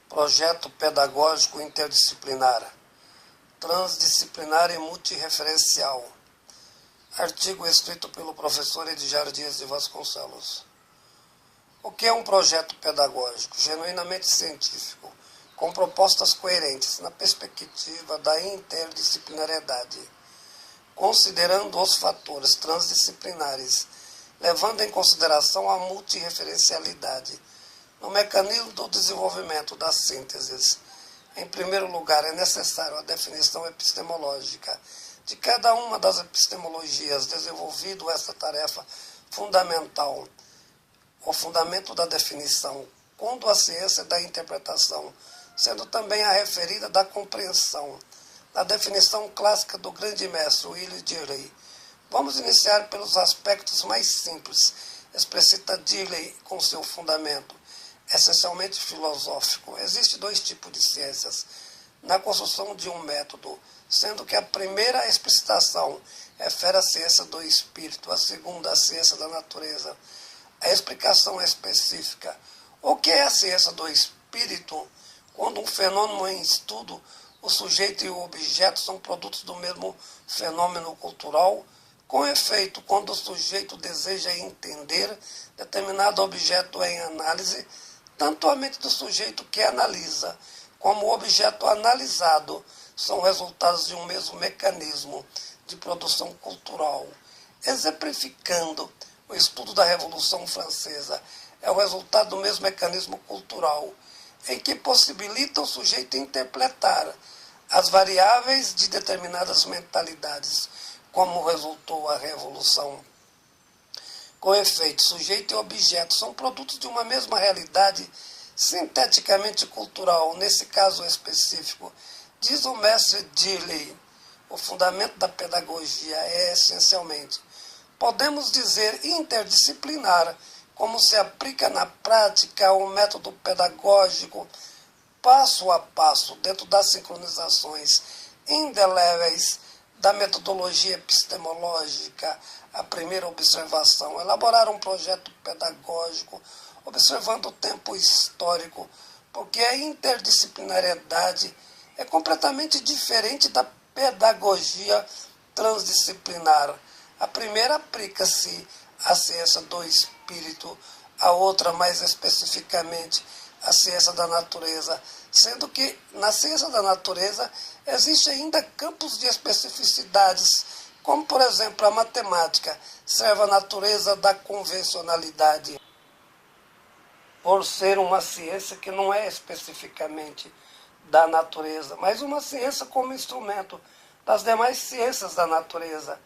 Projeto Pedagógico Interdisciplinar, Transdisciplinar e Multireferencial. Artigo escrito pelo professor Edjar Dias de Vasconcelos. O que é um projeto pedagógico genuinamente científico, com propostas coerentes na perspectiva da interdisciplinariedade, considerando os fatores transdisciplinares, levando em consideração a multireferencialidade no mecanismo do desenvolvimento das sínteses. Em primeiro lugar, é necessário a definição epistemológica de cada uma das epistemologias, desenvolvido essa tarefa fundamental, o fundamento da definição, quando a ciência da interpretação, sendo também a referida da compreensão, na definição clássica do grande mestre Willy Dirley. Vamos iniciar pelos aspectos mais simples, explicita Dirley com seu fundamento, essencialmente filosófico. Existem dois tipos de ciências na construção de um método, sendo que a primeira explicitação refere à ciência do espírito, a segunda, a ciência da natureza. A explicação específica. O que é a ciência do espírito? Quando um fenômeno em estudo, o sujeito e o objeto são produtos do mesmo fenômeno cultural. Com efeito, quando o sujeito deseja entender determinado objeto em análise, tanto a mente do sujeito que analisa, como o objeto analisado, são resultados de um mesmo mecanismo de produção cultural. Exemplificando, o estudo da Revolução Francesa é o resultado do mesmo mecanismo cultural, em que possibilita o sujeito interpretar as variáveis de determinadas mentalidades, como resultou a Revolução. Com efeito, sujeito e objeto são produtos de uma mesma realidade sinteticamente cultural. Nesse caso específico, diz o mestre Dirley, o fundamento da pedagogia é essencialmente, podemos dizer, interdisciplinar, como se aplica na prática o método pedagógico passo a passo, dentro das sincronizações indeléveis da metodologia epistemológica. A primeira observação, elaborar um projeto pedagógico observando o tempo histórico, porque a interdisciplinariedade é completamente diferente da pedagogia transdisciplinar. A primeira aplica-se à ciência do espírito, a outra, mais especificamente, à ciência da natureza, sendo que na ciência da natureza existem ainda campos de especificidades, como, por exemplo, a matemática serve à natureza da convencionalidade, por ser uma ciência que não é especificamente da natureza, mas uma ciência como instrumento das demais ciências da natureza.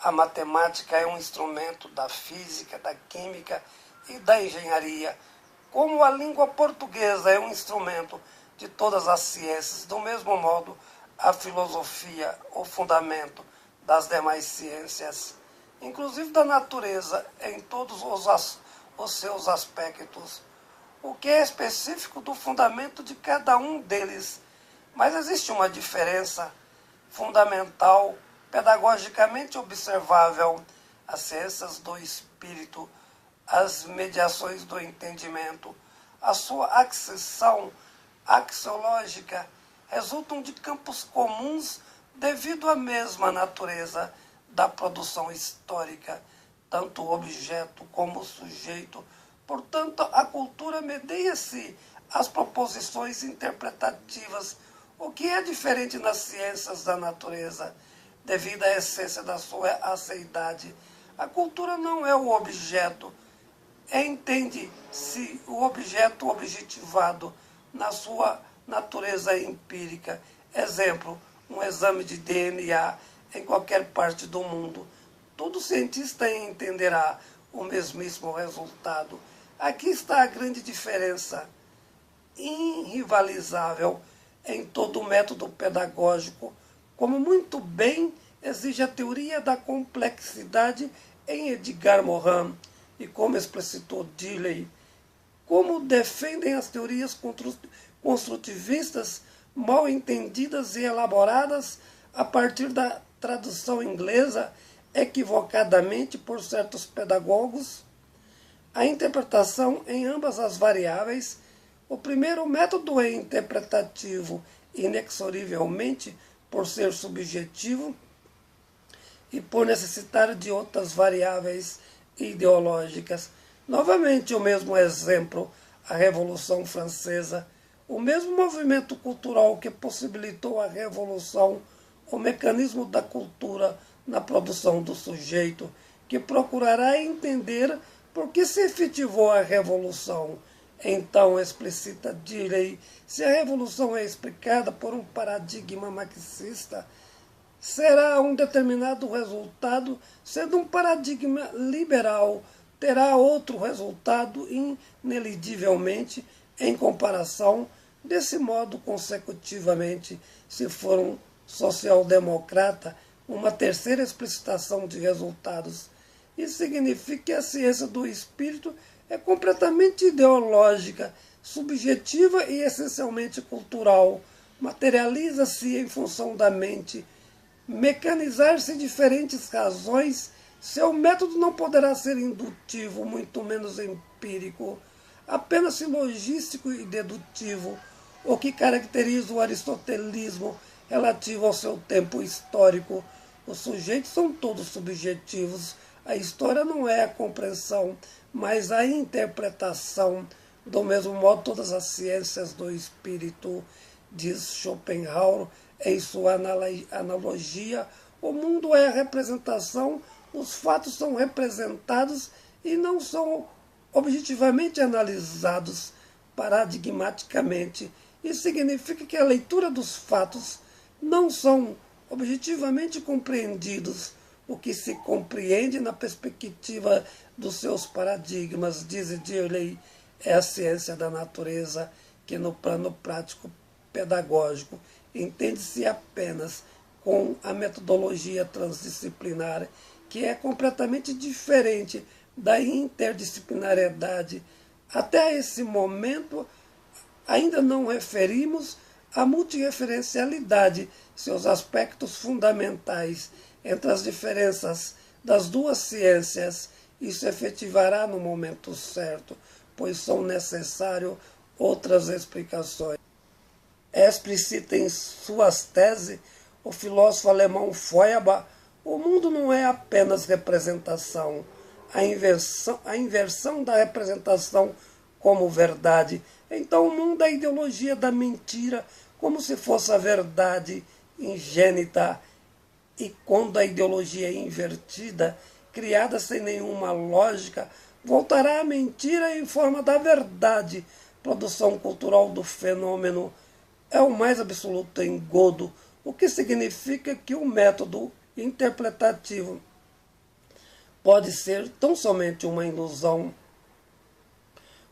A matemática é um instrumento da física, da química e da engenharia, como a língua portuguesa é um instrumento de todas as ciências. Do mesmo modo, a filosofia, o fundamento das demais ciências, inclusive da natureza, em todos os seus aspectos, o que é específico do fundamento de cada um deles. Mas existe uma diferença fundamental, pedagogicamente observável: as ciências do espírito, as mediações do entendimento, a sua acessão axiológica resultam de campos comuns devido à mesma natureza da produção histórica, tanto o objeto como o sujeito. Portanto, a cultura medeia-se às proposições interpretativas, o que é diferente nas ciências da natureza, devido à essência da sua aceidade. A cultura não é o objeto, entende-se o objeto objetivado na sua natureza empírica. Exemplo, um exame de DNA em qualquer parte do mundo. Todo cientista entenderá o mesmíssimo resultado. Aqui está a grande diferença, irrivalizável em todo o método pedagógico, como muito bem exige a teoria da complexidade em Edgar Morin, e como explicitou Dirley, como defendem as teorias construtivistas mal entendidas e elaboradas a partir da tradução inglesa, equivocadamente por certos pedagogos, a interpretação em ambas as variáveis O primeiro método é interpretativo, inexorivelmente por ser subjetivo e por necessitar de outras variáveis ideológicas. Novamente, o mesmo exemplo, a Revolução Francesa, o mesmo movimento cultural que possibilitou a Revolução, o mecanismo da cultura na produção do sujeito, que procurará entender por que se efetivou a Revolução. Então, explicita Direi, se a Revolução é explicada por um paradigma marxista, será um determinado resultado, sendo um paradigma liberal, terá outro resultado ineligivelmente em comparação, desse modo consecutivamente, se for um social-democrata, uma terceira explicitação de resultados. Isso significa que a ciência do espírito é completamente ideológica, subjetiva e essencialmente cultural, materializa-se em função da mente, mecanizar-se diferentes razões, seu método não poderá ser indutivo, muito menos empírico, apenas silogístico e dedutivo, o que caracteriza o aristotelismo relativo ao seu tempo histórico. Os sujeitos são todos subjetivos, a história não é a compreensão, mas a interpretação. Do mesmo modo, todas as ciências do espírito, diz Schopenhauer em sua analogia, o mundo é a representação, os fatos são representados e não são objetivamente analisados paradigmaticamente. Isso significa que a leitura dos fatos não são objetivamente compreendidos, o que se compreende na perspectiva dos seus paradigmas, diz Dirley, é a ciência da natureza, que no plano prático pedagógico entende-se apenas com a metodologia transdisciplinar, que é completamente diferente da interdisciplinariedade. Até esse momento, ainda não referimos a multireferencialidade, seus aspectos fundamentais entre as diferenças das duas ciências. Isso efetivará no momento certo, pois são necessárias outras explicações. Explicita em suas teses o filósofo alemão Feuerbach, o mundo não é apenas representação, a inversão da representação como verdade. Então o mundo é a ideologia da mentira, como se fosse a verdade ingênita. E quando a ideologia é invertida, criada sem nenhuma lógica, voltará à mentira em forma da verdade. Produção cultural do fenômeno é o mais absoluto engodo, o que significa que o método interpretativo pode ser tão somente uma ilusão,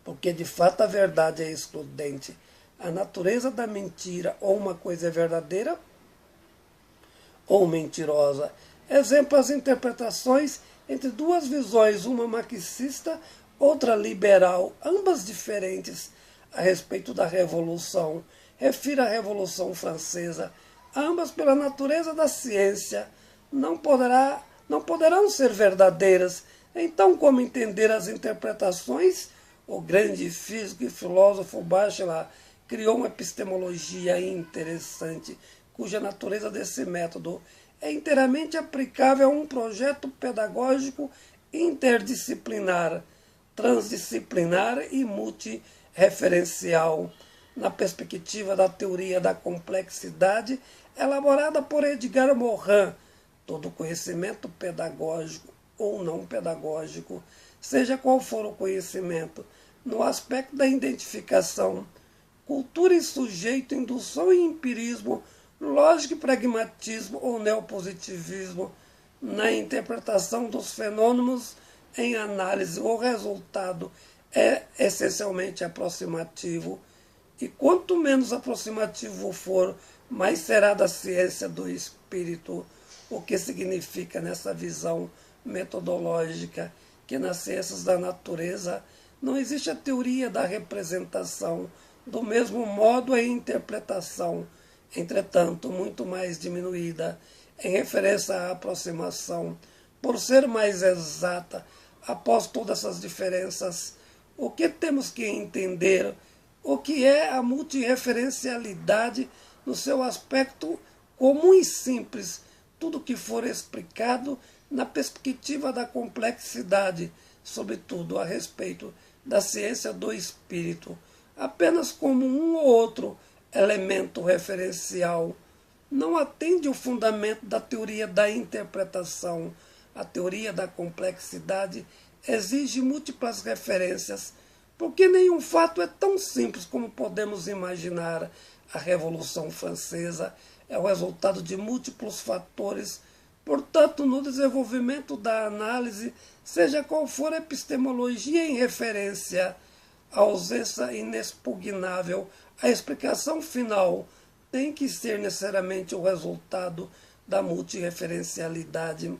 porque de fato a verdade é excludente. A natureza da mentira, ou uma coisa é verdadeira ou mentirosa. Exemplo, as interpretações entre duas visões, uma marxista, outra liberal, ambas diferentes a respeito da Revolução. Refiro à Revolução Francesa, ambas pela natureza da ciência, não poderão ser verdadeiras. Então, como entender as interpretações? O grande físico e filósofo Bachelard criou uma epistemologia interessante, cuja natureza desse método é inteiramente aplicável a um projeto pedagógico interdisciplinar, transdisciplinar e multireferencial, na perspectiva da teoria da complexidade elaborada por Edgar Morin. Todo conhecimento pedagógico ou não pedagógico, seja qual for o conhecimento, no aspecto da identificação, cultura e sujeito, indução e empirismo, lógica e pragmatismo ou neopositivismo, na interpretação dos fenômenos em análise, o resultado é essencialmente aproximativo, e quanto menos aproximativo for, mais será da ciência do espírito, o que significa nessa visão metodológica que nas ciências da natureza não existe a teoria da representação, do mesmo modo a interpretação, entretanto muito mais diminuída em referência à aproximação, por ser mais exata. Após todas essas diferenças, o que temos que entender? o que é a multirreferencialidade no seu aspecto comum e simples, tudo que for explicado na perspectiva da complexidade, sobretudo a respeito da ciência do espírito, apenas como um ou outro elemento referencial. Não atende o fundamento da teoria da interpretação. A teoria da complexidade exige múltiplas referências, porque nenhum fato é tão simples como podemos imaginar. A Revolução Francesa é o resultado de múltiplos fatores. Portanto, no desenvolvimento da análise, seja qual for a epistemologia em referência à ausência inexpugnável, a explicação final tem que ser necessariamente o resultado da multirreferencialidade,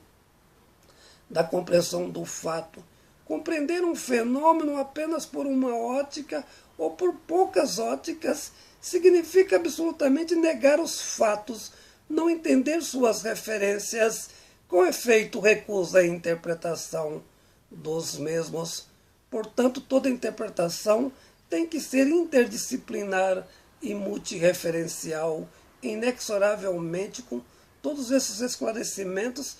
da compreensão do fato. Compreender um fenômeno apenas por uma ótica ou por poucas óticas significa absolutamente negar os fatos, não entender suas referências, com efeito recusa a interpretação dos mesmos. Portanto, toda interpretação tem que ser interdisciplinar e multirreferencial. Inexoravelmente, com todos esses esclarecimentos,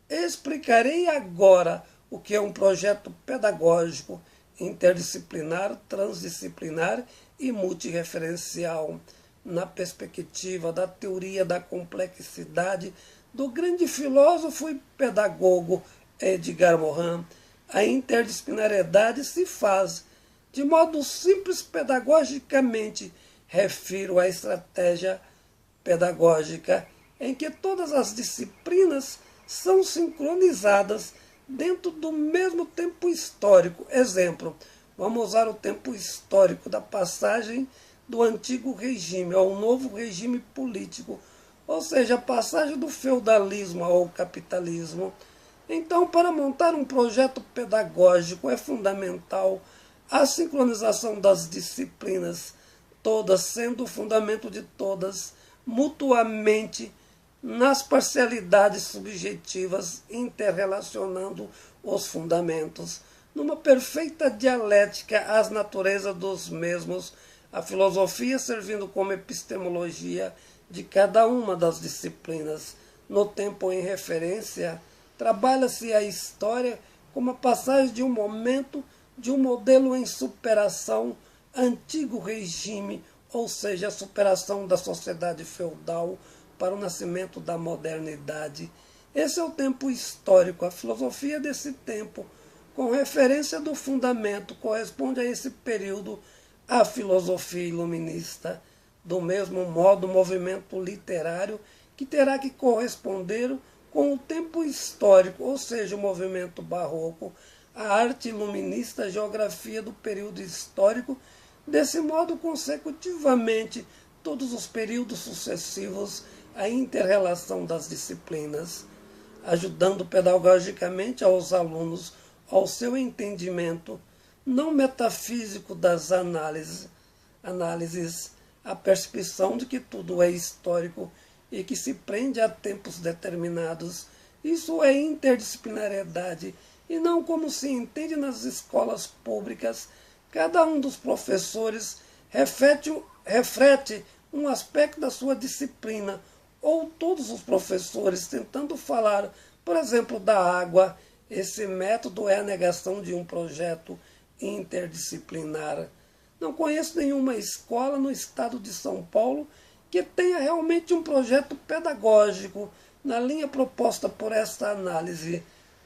explicarei agora o que é um projeto pedagógico interdisciplinar, transdisciplinar e multirreferencial, na perspectiva da teoria da complexidade do grande filósofo e pedagogo Edgar Morin. A interdisciplinariedade se faz de modo simples pedagogicamente. Refiro à estratégia pedagógica em que todas as disciplinas são sincronizadas dentro do mesmo tempo histórico. Exemplo, vamos usar o tempo histórico da passagem do antigo regime ao novo regime político, ou seja, a passagem do feudalismo ao capitalismo. Então, para montar um projeto pedagógico é fundamental a sincronização das disciplinas, todas sendo o fundamento de todas, mutuamente, nas parcialidades subjetivas, interrelacionando os fundamentos, numa perfeita dialética às naturezas dos mesmos, a filosofia servindo como epistemologia de cada uma das disciplinas. No tempo em referência, trabalha-se a história como a passagem de um momento, de um modelo em superação, antigo regime, ou seja, a superação da sociedade feudal para o nascimento da modernidade. Esse é o tempo histórico. A filosofia desse tempo, com referência do fundamento, corresponde a esse período a filosofia iluminista. Do mesmo modo, o movimento literário, que terá que corresponder com o tempo histórico, ou seja, o movimento barroco, a arte iluminista, a geografia do período histórico. Desse modo, consecutivamente, todos os períodos sucessivos, a interrelação das disciplinas, ajudando pedagogicamente aos alunos ao seu entendimento não metafísico das análises, a percepção de que tudo é histórico e que se prende a tempos determinados. Isso é interdisciplinariedade, e não como se entende nas escolas públicas. Cada um dos professores reflete um aspecto da sua disciplina, ou todos os professores tentando falar, por exemplo, da água. Esse método é a negação de um projeto interdisciplinar. Não conheço nenhuma escola no estado de São Paulo que tenha realmente um projeto pedagógico na linha proposta por esta análise.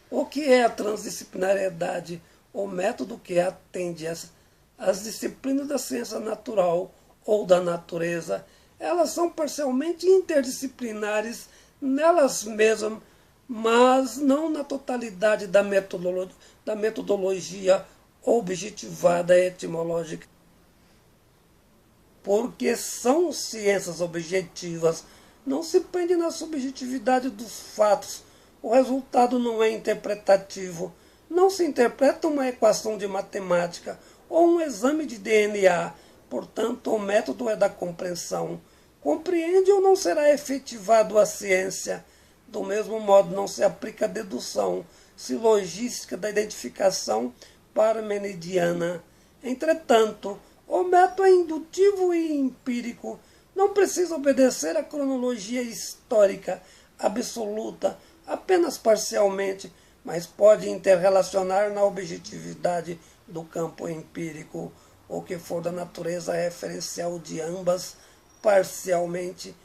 O que é a transdisciplinariedade? O método que atende às disciplinas da ciência natural ou da natureza. Elas são parcialmente interdisciplinares nelas mesmas, mas não na totalidade da metodologia objetivada etimológica. Porque são ciências objetivas, não se prende na subjetividade dos fatos. O resultado não é interpretativo. Não se interpreta uma equação de matemática ou um exame de DNA. Portanto, o método é da compreensão. Compreende ou não será efetivado a ciência. Do mesmo modo, não se aplica a dedução, silogística da identificação parmenidiana. Entretanto, O método é indutivo e empírico, não precisa obedecer à cronologia histórica absoluta, apenas parcialmente, mas pode interrelacionar na objetividade do campo empírico, o que for da natureza referencial de ambas parcialmente,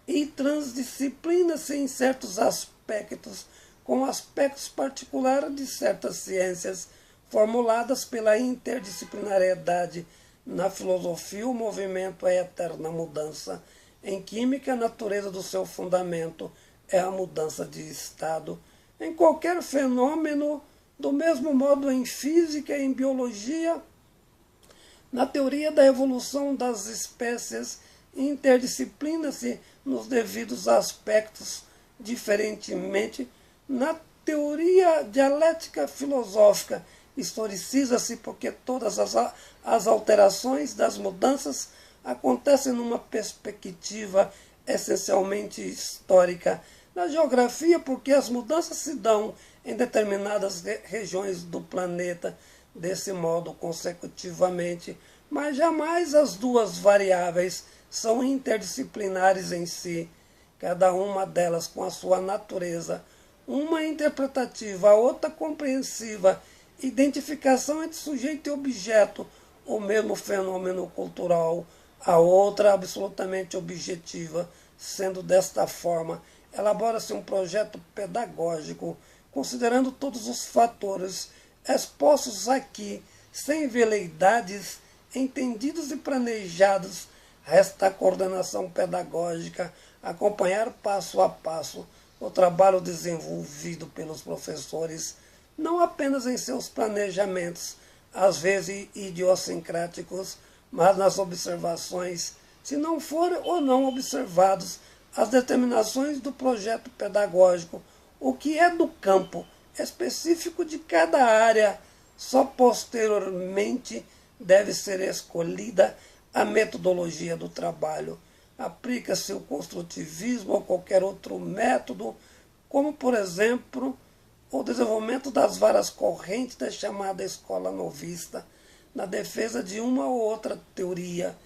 e transdisciplina-se em certos aspectos, com aspectos particulares de certas ciências, formuladas pela interdisciplinariedade. Na filosofia, o movimento é eterna mudança. Em química, a natureza do seu fundamento é a mudança de estado. Em qualquer fenômeno, do mesmo modo em física e em biologia, na teoria da evolução das espécies, interdisciplina-se nos devidos aspectos, diferentemente. Na teoria dialética filosófica, historiciza-se porque todas as alterações das mudanças acontecem numa perspectiva essencialmente histórica. Na geografia, porque as mudanças se dão em determinadas regiões do planeta, desse modo consecutivamente, mas jamais as duas variáveis são interdisciplinares em si, cada uma delas com a sua natureza, uma interpretativa, a outra compreensiva, identificação entre sujeito e objeto, o mesmo fenômeno cultural, a outra absolutamente objetiva. Sendo desta forma, elabora-se um projeto pedagógico, considerando todos os fatores expostos aqui, sem veleidades, entendidos e planejados. Resta a coordenação pedagógica, acompanhar passo a passo o trabalho desenvolvido pelos professores, não apenas em seus planejamentos, às vezes idiosincráticos, mas nas observações, se não forem ou não observados as determinações do projeto pedagógico, o que é do campo específico de cada área, só posteriormente deve ser escolhida a metodologia do trabalho. Aplica-se o construtivismo ou qualquer outro método, como, por exemplo, o desenvolvimento das várias correntes da chamada escola novista, na defesa de uma ou outra teoria.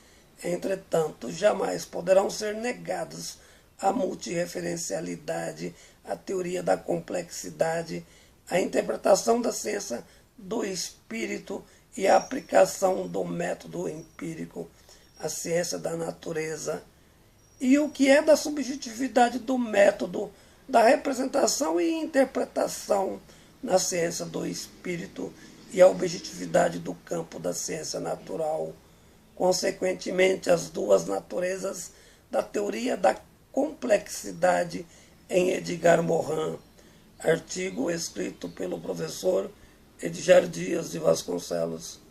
Entretanto, jamais poderão ser negados a multireferencialidade, a teoria da complexidade, a interpretação da ciência do espírito e a aplicação do método empírico, a ciência da natureza, e o que é da subjetividade do método, da representação e interpretação na ciência do espírito e a objetividade do campo da ciência natural. Consequentemente, as duas naturezas da teoria da complexidade em Edgar Morin. Artigo escrito pelo professor Edgar Dias de Vasconcelos.